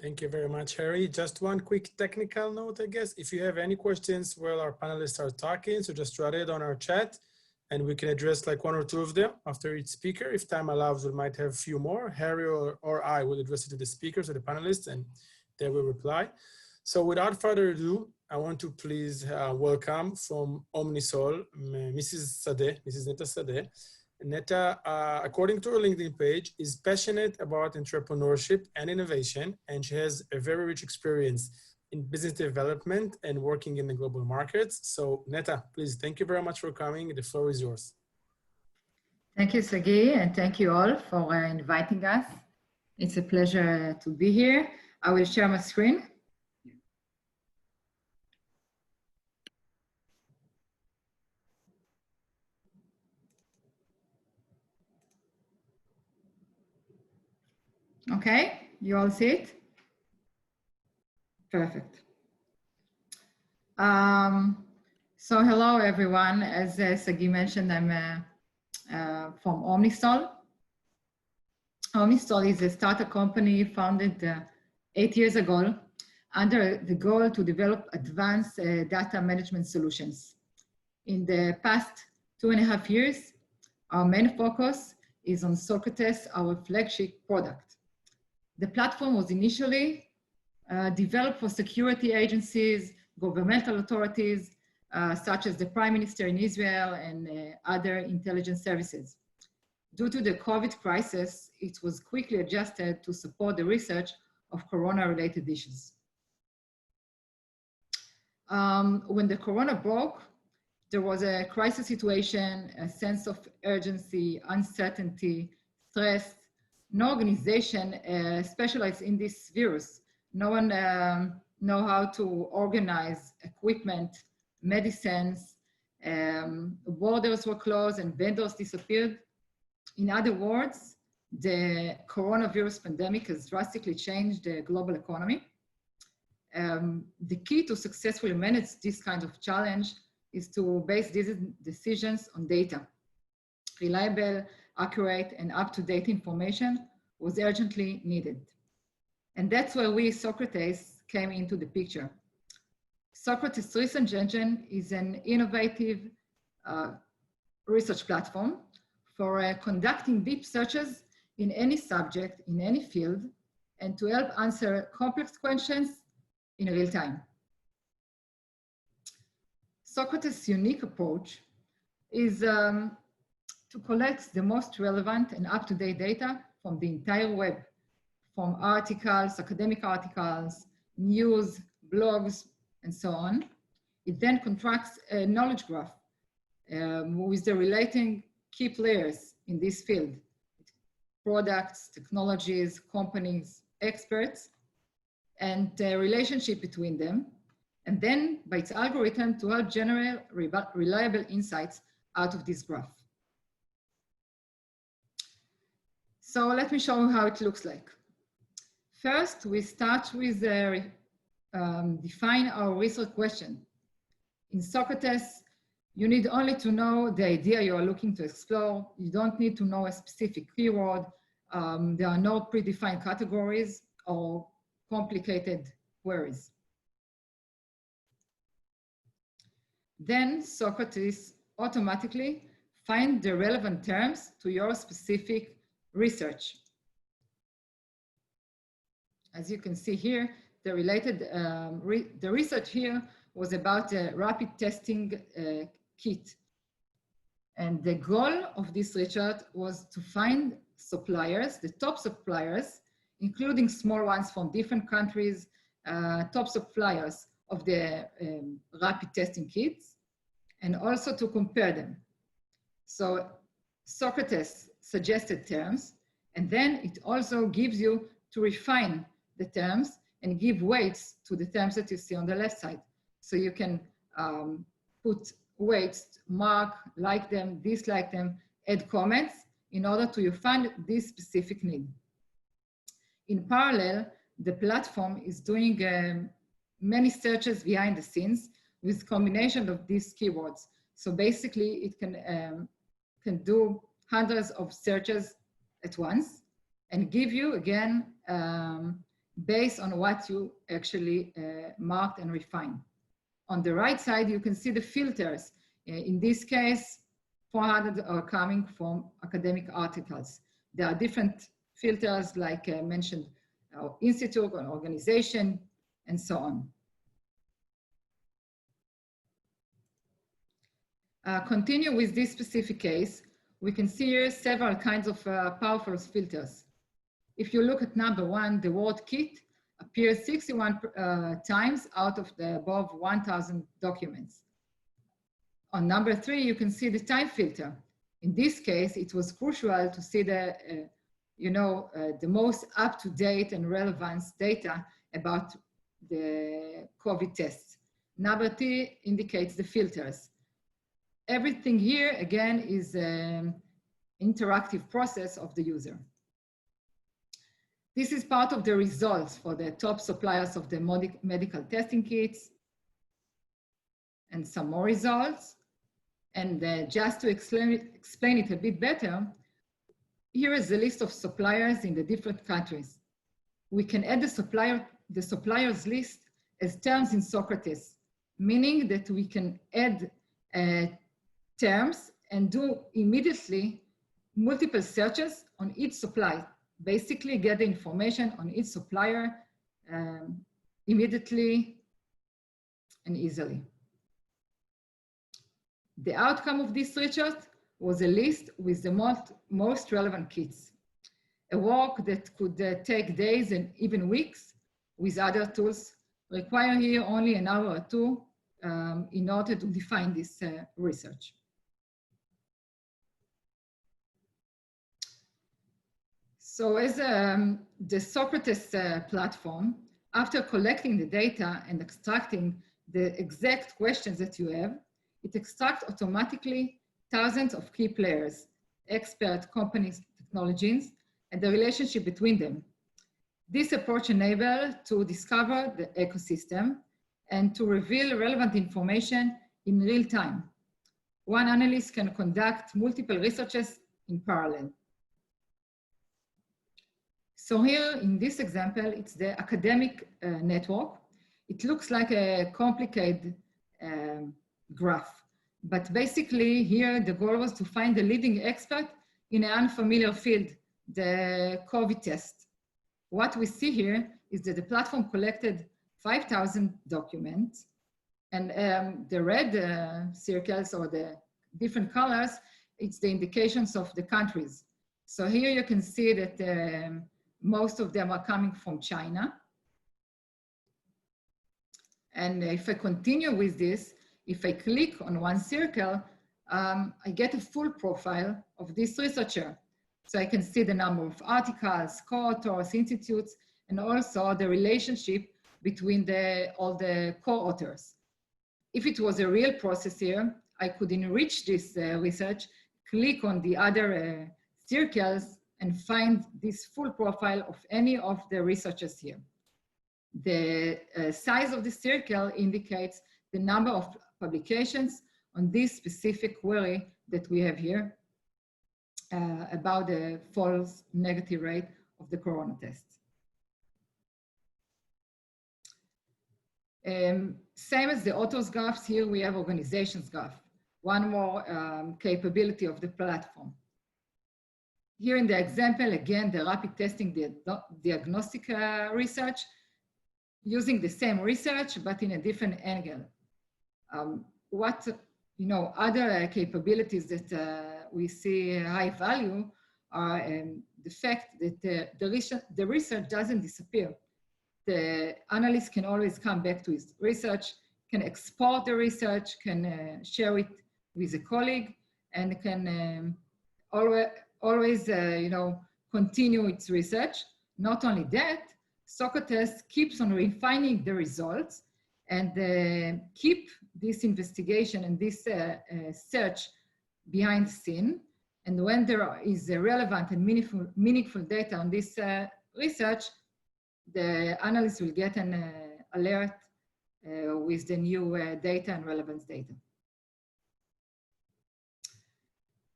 Thank you very much, Harry. Just one quick technical note, I guess. If you have any questions while our panelists are talking, so just write it on our chat and we can address like one or two of them after each speaker. If time allows, we might have a few more. Harry or I will address it to the speakers or the panelists and they will reply. So without further ado, I want to please welcome from Omnisol, Mrs. Sadeh, Mrs. Netta Sadeh. Netta, according to her LinkedIn page, is passionate about entrepreneurship and innovation, and she has a very rich experience in business development and working in the global markets. So Netta, please, thank you very much for coming. The floor is yours. Thank you, Sagi, and thank you all for inviting us. It's a pleasure to be here. I will share my screen. Okay, you all see it? Perfect. So hello, everyone. As Sagi mentioned, I'm from Omnisol. Omnisol is a startup company founded 8 years ago under the goal to develop advanced data management solutions. In the past 2.5 years, our main focus is on Socrates, our flagship product. The platform was initially developed for security agencies, governmental authorities, such as the Prime Minister in Israel and other intelligence services. Due to the COVID crisis, it was quickly adjusted to support the research of corona-related issues. When the corona broke, there was a crisis situation, a sense of urgency, uncertainty, stress. No organization specialized in this virus. No one know how to organize equipment, medicines, borders were closed and vendors disappeared. In other words, the coronavirus pandemic has drastically changed the global economy. The key to successfully manage this kind of challenge is to base these decisions on data. Reliable, accurate, and up-to-date information was urgently needed. And that's where we, Socrates, came into the picture. Socrates Research Engine is an innovative research platform for conducting deep searches in any subject, in any field, and to help answer complex questions in real time. Socrates' unique approach is to collect the most relevant and up-to-date data from the entire web, from articles, academic articles, news, blogs, and so on. It then constructs a knowledge graph with the relating key players in this field: products, technologies, companies, experts, and the relationship between them. And then by its algorithm to help generate reliable insights out of this graph. So let me show you how it looks like. First, we start with define our research question. In Socrates, you need only to know the idea you are looking to explore. You don't need to know a specific keyword. There are no predefined categories or complicated queries. Then Socrates automatically finds the relevant terms to your specific research. As you can see here, the related, the research here was about a rapid testing kit. And the goal of this research was to find suppliers, the top suppliers, including small ones from different countries, top suppliers of the rapid testing kits, and also to compare them. So Socrates suggested terms, and then it also gives you to refine the terms and give weights to the terms that you see on the left side. So you can put weights, mark, like them, dislike them, add comments in order to find this specific need. In parallel, the platform is doing many searches behind the scenes with combination of these keywords. So basically it can do hundreds of searches at once and give you again based on what you actually marked and refined. On the right side, you can see the filters. In this case, 400 are coming from academic articles. There are different filters like I mentioned, institute or organization, and so on. Continue with this specific case. We can see here several kinds of powerful filters. If you look at number 1, the word kit appears 61 times out of the above 1,000 documents. On number 3, you can see the time filter. In this case, it was crucial to see the, the most up-to-date and relevant data about the COVID tests. Number 3 indicates the filters. Everything here, again, is an interactive process of the user. This is part of the results for the top suppliers of the medical testing kits, and some more results. And just to explain it a bit better, here is a list of suppliers in the different countries. We can add the suppliers list as terms in Socrates, meaning that we can add terms and do immediately multiple searches on each supply. Basically get the information on each supplier immediately and easily. The outcome of this research was a list with the most relevant kits, a work that could take days and even weeks with other tools, require here only an hour or 2 in order to define this research. So as the Socrates platform, after collecting the data and extracting the exact questions that you have, it extracts automatically thousands of key players, expert companies, technologies, and the relationship between them. This approach enables to discover the ecosystem and to reveal relevant information in real time. One analyst can conduct multiple researches in parallel. So here in this example, it's the academic network. It looks like a complicated graph, but basically here the goal was to find the leading expert in an unfamiliar field, the COVID test. What we see here is that the platform collected 5,000 documents, and the red circles or the different colors, it's the indications of the countries. So here you can see that most of them are coming from China. And if I continue with this, if I click on one circle, I get a full profile of this researcher. So I can see the number of articles, co-authors, institutes, and also the relationship between all the co-authors. If it was a real process here, I could enrich this research, click on the other circles, and find this full profile of any of the researchers here. The size of the circle indicates the number of publications on this specific query that we have here about the false negative rate of the corona test. Same as the authors graphs, here we have organizations graph, one more capability of the platform. Here in the example, again, the rapid testing, the diagnostic research, using the same research, but in a different angle. Other capabilities that we see high value are the fact that the research doesn't disappear. The analyst can always come back to his research, can export the research, can share it with a colleague, and can always continue its research. Not only that, Socrates keeps on refining the results and keep this investigation and this search behind the scene. And when there is relevant and meaningful data on this research, the analyst will get an alert with the new data and relevance data.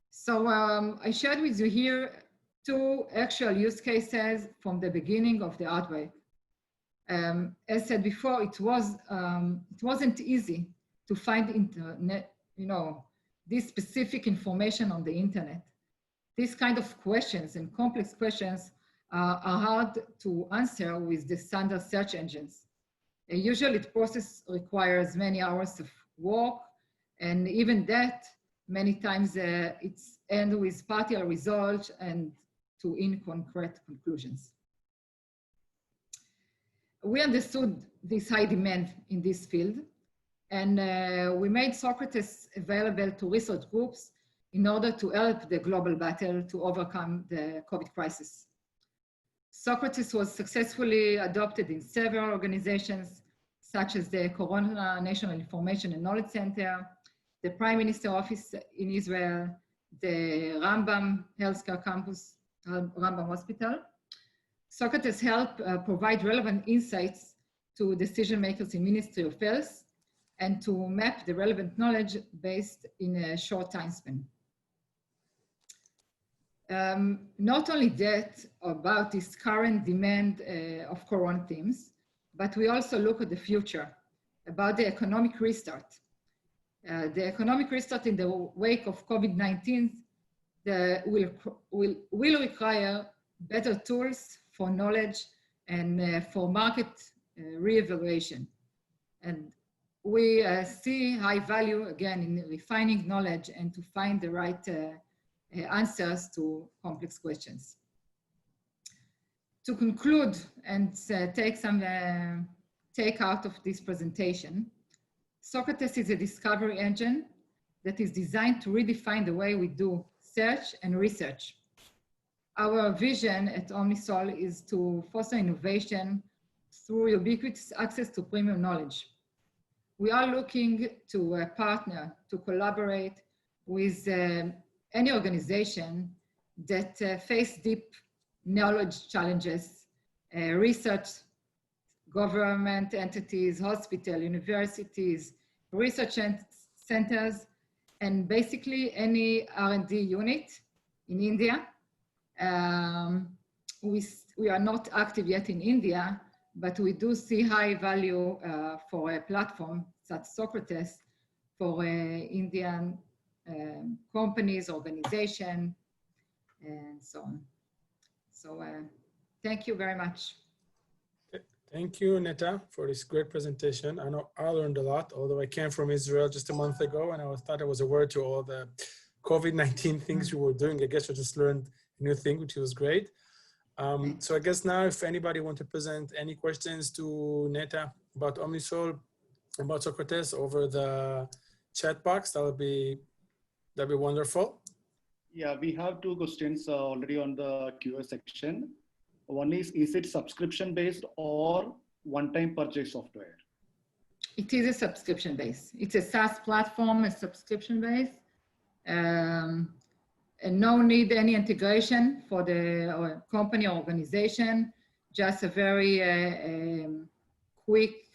So I shared with you here 2 actual use cases from the beginning of the outbreak. As said before, it wasn't easy to find internet, this specific information on the internet. These kind of questions and complex questions are hard to answer with the standard search engines. Usually the process requires many hours of work, and even that, many times it's ends with partial results and to inconcrete conclusions. We understood this high demand in this field, and we made Socrates available to research groups in order to help the global battle to overcome the COVID crisis. Socrates was successfully adopted in several organizations, such as the Corona National Information and Knowledge Center, the Prime Minister Office in Israel, the Rambam Healthcare Campus, Rambam Hospital. Socrates helped provide relevant insights to decision makers in Ministry of Health and to map the relevant knowledge based in a short time span. Not only that about this current demand of Corona themes, but we also look at the future, about the economic restart. The economic restart in the wake of COVID-19 will require better tools for knowledge and for market re-evaluation. And we see high value, again, in refining knowledge and to find the right answers to complex questions. To conclude and take out of this presentation, Socrates is a discovery engine that is designed to redefine the way we do search and research. Our vision at Omnisol is to foster innovation through ubiquitous access to premium knowledge. We are looking to partner, to collaborate with any organization that face deep knowledge challenges, research, government entities, hospital, universities, research centers, and basically any R&D unit in India. We are not active yet in India, but we do see high value for a platform such as Socrates for Indian companies, organization, and so on. So thank you very much. Thank you, Netta, for this great presentation. I know I learned a lot, although I came from Israel just a month ago, and I thought I was aware to all the COVID-19 things you were doing. I guess I just learned a new thing, which was great. So I guess now if anybody want to present any questions to Netta about Omnisol, about Socrates over the chat box, that'd be wonderful. Yeah, we have two questions already on the Q&A section. One is it subscription based or one-time purchase software? It is a subscription based. It's a SaaS platform, a subscription based. And no need any integration for the company or organization, just a very quick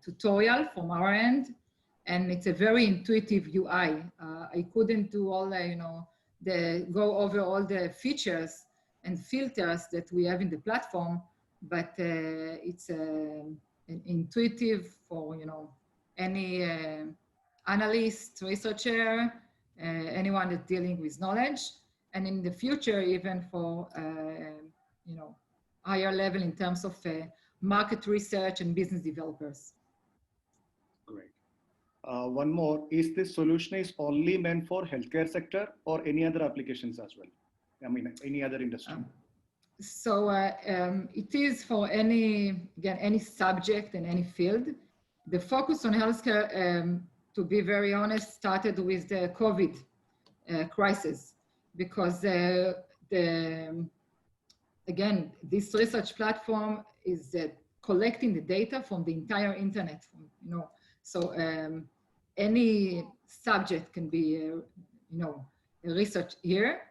tutorial from our end. And it's a very intuitive UI. I couldn't do all go over all the features and filters that we have in the platform, but it's intuitive for any analyst, researcher, anyone that's dealing with knowledge, and in the future even for higher level in terms of market research and business developers. Great. One more, is this solution is only meant for healthcare sector or any other applications as well? I mean, any other industry? So it is for any subject in any field. The focus on healthcare, to be very honest, started with the COVID crisis, because again, this research platform is collecting the data from the entire internet, so any subject can be, research here.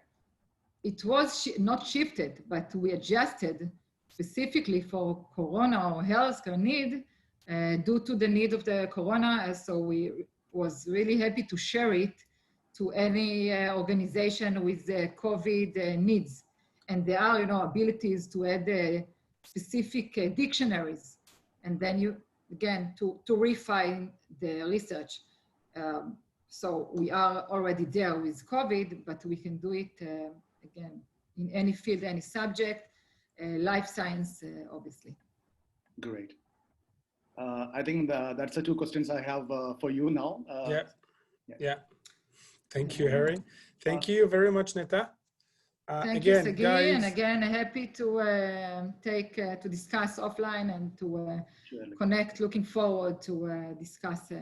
It was not shifted, but we adjusted specifically for Corona or healthcare need due to the need of the Corona. So we was really happy to share it to any organization with the COVID needs. And there are, abilities to add specific dictionaries, and then you, again, to refine the research. So we are already there with COVID, but we can do it, again, in any field, any subject, life science, obviously. Great. I think that's the two questions I have for you now. Yeah. Thank you, Harry. Thank you very much, Netta. Thank again, you, Sagi, guys, and again, happy to to discuss offline and to connect. Looking forward to discuss